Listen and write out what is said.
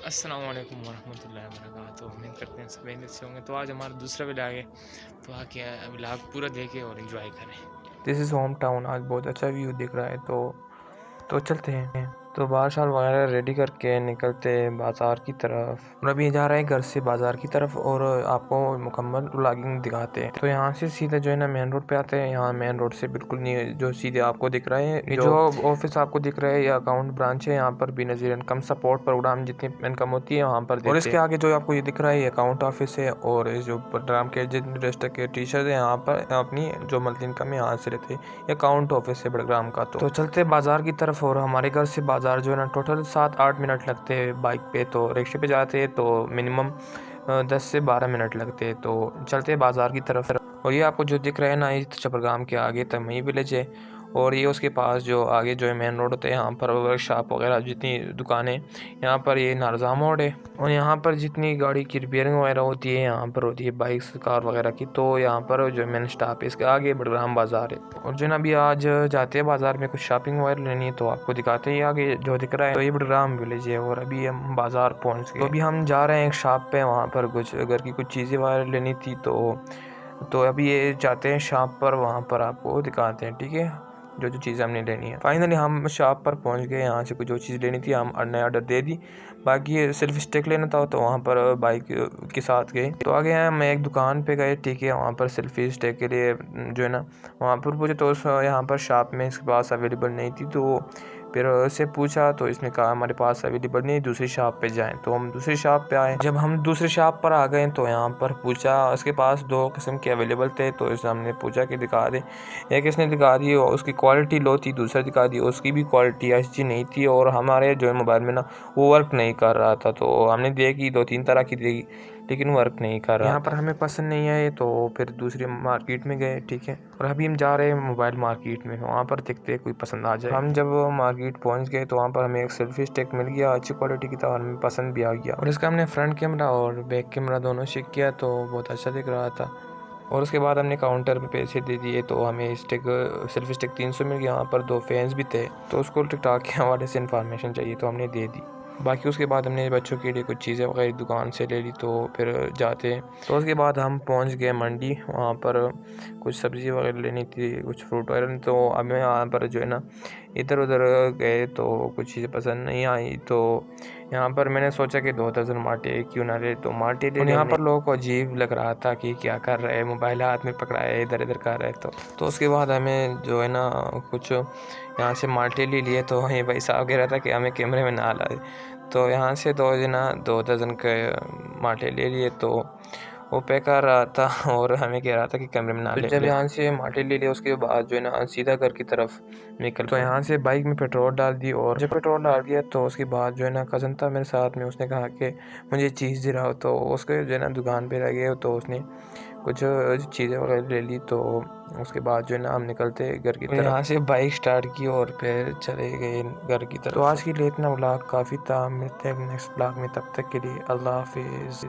अस्सलाम वालेकुम वरहमतुल्लाहि वबरकातुहू। उम्मीद करते हैं सब खैरियत से होंगे। तो आज हमारा दूसरा व्लॉग है, तो आके व्लॉग पूरा देखें और एंजॉय करें। This is home town. आज बहुत अच्छा व्यू दिख रहा है तो चलते हैं। तो बाहर शाल वगैरह रेडी करके निकलते हैं बाज़ार की तरफ। और अभी जा रहे हैं घर से बाज़ार की तरफ और आपको मुकम्मल व्लॉगिंग दिखाते हैं। तो यहाँ से सीधे जो है ना मेन रोड पे आते हैं। यहाँ मेन रोड से बिल्कुल नहीं, जो सीधे आपको दिख रहा है, जो ऑफिस आपको दिख रहा है, ये अकाउंट ब्रांच है। यहाँ पर बेनज़ीर इनकम सपोर्ट प्रोग्राम जितनी इनकम होती है यहाँ पर देते हैं। और इसके आगे जो आपको ये दिख रहा है, ये अकाउंट ऑफिस है। और इस जो प्रोग्राम के जितने रजिस्टर के टीचर्स हैं यहाँ पर अपनी जो मंथली इनकम है यहाँ से लेते हैं। ये अकाउंट ऑफिस है बड़ग्राम का। तो चलते बाज़ार की तरफ। और हमारे घर से बाज़ार जो है ना टोटल 7-8 मिनट लगते हैं बाइक पे। तो रिक्शे पे जाते हैं तो मिनिमम 10 से 12 मिनट लगते हैं। तो चलते हैं बाज़ार की तरफ। और ये आपको जो दिख रहा है ना, ये छपरगाम के आगे तमई विलेज है। और ये उसके पास जो आगे जो है मेन रोड होता है, यहाँ पर वर्कशॉप वगैरह जितनी दुकानें, यहाँ पर ये नारजा मोड़ है। और यहाँ पर जितनी गाड़ी की रिपेयरिंग वगैरह होती है, यहाँ पर होती है बाइक्स कार वगैरह की। तो यहाँ पर जो मेन स्टॉप है, इसके आगे बड़ग्राम बाज़ार है। और जो ना अभी आज जाते हैं बाज़ार में कुछ शॉपिंग वगैरह लेनी है, तो आपको दिखाते हैं आगे जो दिख रहा है। तो ये बड़ग्राम विलेज है और अभी हम बाज़ार पहुँच गए। तो अभी हम जा रहे हैं एक शॉप पे, वहाँ पर कुछ घर की कुछ चीज़ें वगैरह लेनी थी। तो अभी ये जाते हैं शॉप पर, वहाँ पर आपको दिखाते हैं, ठीक है, जो चीज़ें हमने लेनी है। फाइनली हम शॉप पर पहुंच गए। यहाँ से कुछ जो चीज़ लेनी थी हम नया ऑर्डर दे दी। बाकी सिर्फ स्टिक लेना था, तो वहाँ पर बाइक के साथ गए। तो आगे हम एक दुकान पे गए, ठीक है, वहाँ पर सेल्फी स्टिक के लिए जो है ना वहाँ पर मुझे तो यहाँ पर शॉप में इसके पास अवेलेबल नहीं थी। तो फिर उससे पूछा तो इसने कहा हमारे पास अवेलेबल नहीं, दूसरी शॉप पे जाएं। तो हम दूसरी शॉप पे आए। जब हम दूसरी शॉप पर आ गए तो यहाँ पर पूछा, उसके पास 2 किस्म के अवेलेबल थे। तो इसने हमने पूछा कि दिखा दे। एक इसने दिखा दी और उसकी क्वालिटी लो थी, दूसरा दिखा दी उसकी भी क्वालिटी अच्छी नहीं थी। और हमारे जो है मोबाइल में ना वो वर्क नहीं कर रहा था। तो हमने देखी 2-3 तरह की देखी, लेकिन वर्क नहीं कर रहा। यहाँ पर हमें पसंद नहीं आए तो फिर दूसरी मार्केट में गए, ठीक है। और अभी हम जा रहे हैं मोबाइल मार्केट में, वहाँ पर देखते हैं कोई पसंद आ जाए। हम जब मार्केट पहुँच गए तो वहाँ पर हमें एक सेल्फी स्टिक मिल गया, अच्छी क्वालिटी की था और हमें पसंद भी आ गया। और इसका हमने फ्रंट कैमरा और बैक कैमरा दोनों चेक किया तो बहुत अच्छा दिख रहा था। और उसके बाद हमने काउंटर पे पैसे दे दिए तो हमें सेल्फी स्टिक 300 मिल गया। यहाँ पर 2 फैंस भी थे, तो उसको टिकटॉक के हवाले से इन्फॉर्मेशन चाहिए तो हमने दे दी। बाकी उसके बाद हमने बच्चों के लिए कुछ चीज़ें वगैरह दुकान से ले ली। तो फिर जाते तो उसके बाद हम पहुंच गए मंडी। वहाँ पर कुछ सब्ज़ी वगैरह लेनी थी, कुछ फ्रूट वगैरह। तो हमें यहाँ पर जो है ना इधर उधर गए तो कुछ चीज़ें पसंद नहीं आई। तो यहाँ पर मैंने सोचा कि 2 दर्जन माटे क्यों ना ले, तो माटे ले। यहाँ पर लोगों को अजीब लग रहा था कि क्या कर रहे हैं, मोबाइल हाथ में पकड़ा है इधर इधर कर रहे। तो उसके बाद हमें जो है ना कुछ यहाँ से माल्टे ले लिए। तो ये भाई साहब कह रहा था कि हमें कैमरे में ना लाए। तो यहाँ से 2 दर्जन के माल्टे ले लिए। तो वो पैक कर रहा था और हमें कह रहा था कि कैमरे में ना ले। जब यहाँ से माल्टे ले लिए उसके बाद जो है ना सीधा घर की तरफ निकल। तो यहाँ से बाइक में पेट्रोल डाल दी। और जब पेट्रोल डाल दिया तो उसके बाद जो है ना कज़न था मेरे साथ में, उसने कहा कि मुझे चीज़ दिलाओ। तो उसके जो है ना दुकान पे रह गए तो उसने कुछ चीज़ें वगैरह ले ली। तो उसके बाद जो है ना हम निकलते घर की तरफ। यहाँ से बाइक स्टार्ट की और फिर चले गए घर की तरफ। तो आज के लिए इतना व्लॉग काफ़ी था। मिलते हैं नेक्स्ट व्लॉग में, तब तक के लिए अल्लाह हाफिज़।